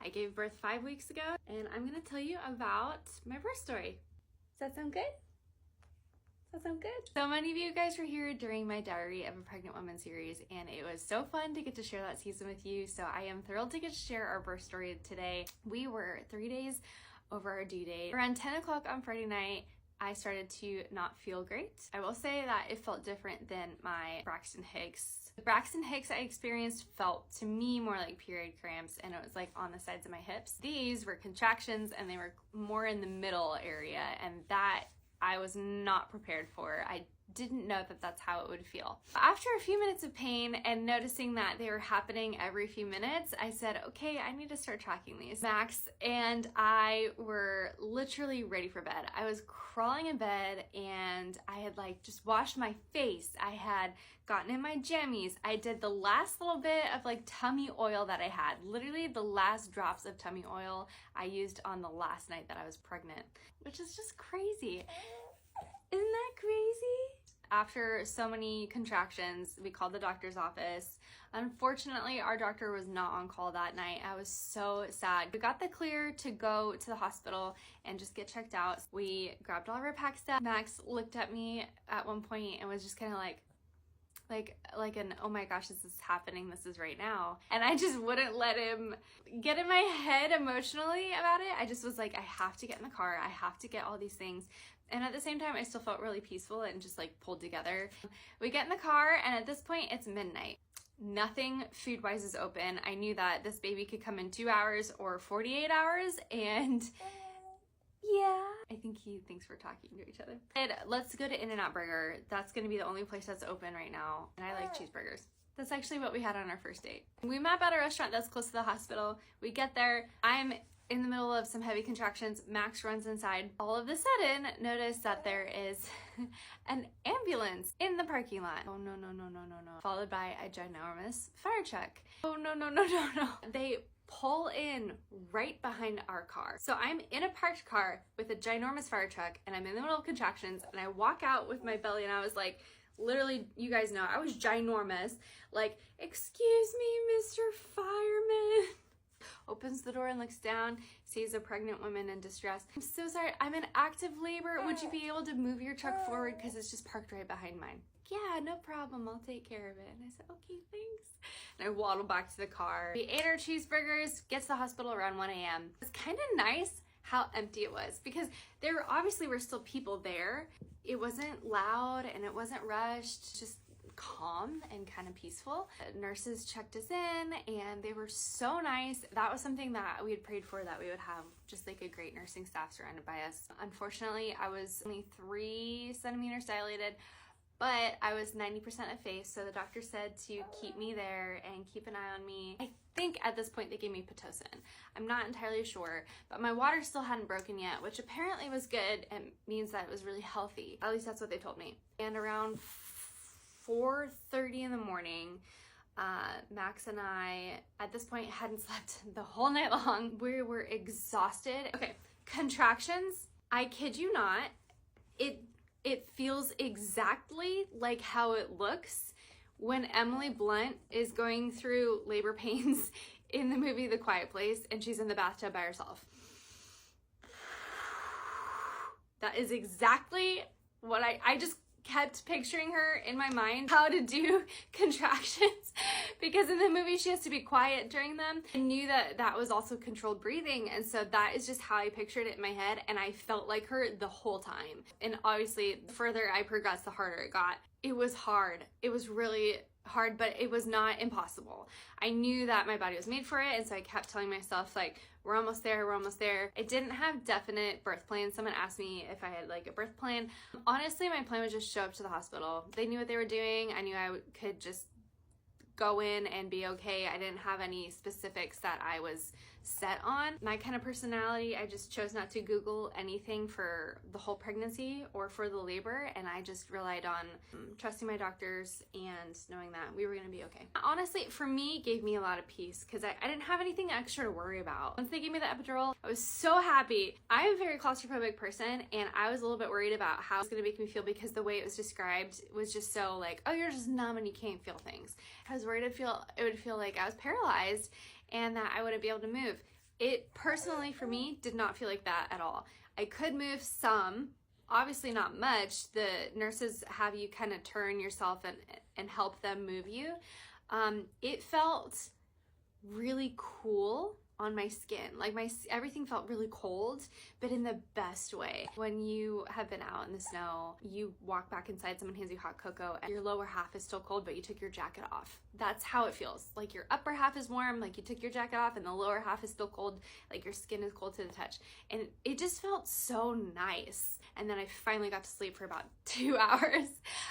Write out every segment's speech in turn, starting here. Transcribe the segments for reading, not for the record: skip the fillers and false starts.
I gave birth 5 weeks ago, and I'm gonna tell you about my birth story. Does that sound good? Does that sound good? So many of you guys were here during my Diary of a Pregnant Woman series, and it was so fun to get to share that season with you. So I am thrilled to get to share our birth story today. We were 3 days over our due date. Around 10 o'clock on Friday night, I started to not feel great. I will say that it felt different than my Braxton Hicks. The Braxton Hicks I experienced felt to me more like period cramps, and it was like on the sides of my hips. These were contractions, and they were more in the middle area, and that I was not prepared for. I didn't know that that's how it would feel. After a few minutes of pain and noticing that they were happening every few minutes, I said, okay, I need to start tracking these. Max and I were literally ready for bed. I was crawling in bed, and I had like just washed my face. I had gotten in my jammies. I did the last little bit of like tummy oil that I had. Literally the last drops of tummy oil I used on the last night that I was pregnant, which is just crazy. Isn't that crazy? After so many contractions, we called the doctor's office. Unfortunately, our doctor was not on call that night. I was so sad. We got the clear to go to the hospital and just get checked out. We grabbed all of our pack stuff. Max looked at me at one point and was just kind of like an, oh my gosh, this is happening, this is right now. And I just wouldn't let him get in my head emotionally about it. I just was like, I have to get in the car. I have to get all these things. And at the same time, I still felt really peaceful and just like pulled together. We get in the car, and at this point it's midnight. Nothing food-wise is open. I knew that this baby could come in 2 hours or 48 hours, and yeah, I think he thinks we're talking to each other. And let's go to In-N-Out Burger. That's gonna be the only place that's open right now, and I like cheeseburgers. That's actually what we had on our first date. We map out a restaurant that's close to the hospital. We get there. I'm in the middle of some heavy contractions. Max runs inside. All of a sudden, notice that there is an ambulance in the parking lot. Oh no, no, no, no, no, no. Followed by a ginormous fire truck. Oh no, no, no, no, no. They pull in right behind our car. So I'm in a parked car with a ginormous fire truck, and I'm in the middle of contractions, and I walk out with my belly, and I was like, literally, you guys know, I was ginormous. Like, excuse me, Mr. Fireman. Opens the door and looks down, sees a pregnant woman in distress. I'm so sorry, I'm in active labor. Would you be able to move your truck forward, because it's just parked right behind mine? Yeah, no problem, I'll take care of it. And I said, okay, thanks. And I waddled back to the car. We ate our cheeseburgers, get to the hospital around 1 a.m. It's kind of nice how empty it was, because there obviously were still people there. It wasn't loud and it wasn't rushed, just calm and kind of peaceful. Nurses checked us in, and they were so nice. That was something that we had prayed for, that we would have just like a great nursing staff surrounded by us. Unfortunately, I was only 3 centimeters dilated, but I was 90% of face, so the doctor said to keep me there and keep an eye on me. I think at this point they gave me Pitocin. I'm not entirely sure, but my water still hadn't broken yet, which apparently was good and means that it was really healthy. At least that's what they told me. And around 4:30 in the morning, Max and I, at this point, hadn't slept the whole night long. We were exhausted. Okay, contractions, I kid you not, it feels exactly like how it looks when Emily Blunt is going through labor pains in the movie The Quiet Place, and she's in the bathtub by herself. That is exactly what I just kept picturing her in my mind, how to do contractions, because in the movie she has to be quiet during them. I knew that that was also controlled breathing, and so that is just how I pictured it in my head, and I felt like her the whole time. And obviously, the further I progressed, the harder it got. It was hard. It was really hard, but it was not impossible. I knew that my body was made for it, and so I kept telling myself, like, we're almost there, we're almost there. I didn't have definite birth plans. Someone asked me if I had like a birth plan. Honestly, my plan was just show up to the hospital. They knew what they were doing. I knew I could just go in and be okay. I didn't have any specifics that I was set on. My kind of personality, I just chose not to Google anything for the whole pregnancy or for the labor, and I just relied on trusting my doctors and knowing that we were gonna be okay. Honestly, for me, it gave me a lot of peace because I didn't have anything extra to worry about. Once they gave me the epidural, I was so happy. I'm a very claustrophobic person, and I was a little bit worried about how it's gonna make me feel because the way it was described was just so like, oh, you're just numb and you can't feel things. I was worried it would feel like I was paralyzed and that I wouldn't be able to move. It personally, for me, did not feel like that at all. I could move some, obviously not much. The nurses have you kind of turn yourself and help them move you. It felt really cool on my skin. Like everything felt really cold, but in the best way. When you have been out in the snow, you walk back inside, someone hands you hot cocoa, and your lower half is still cold, but you took your jacket off. That's how it feels. Like your upper half is warm, like you took your jacket off, and the lower half is still cold, like your skin is cold to the touch. And it just felt so nice. And then I finally got to sleep for about 2 hours.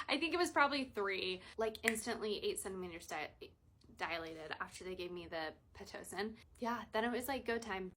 I think it was probably 3, like instantly 8 centimeters dilated after they gave me the Pitocin. Yeah, then it was like go time.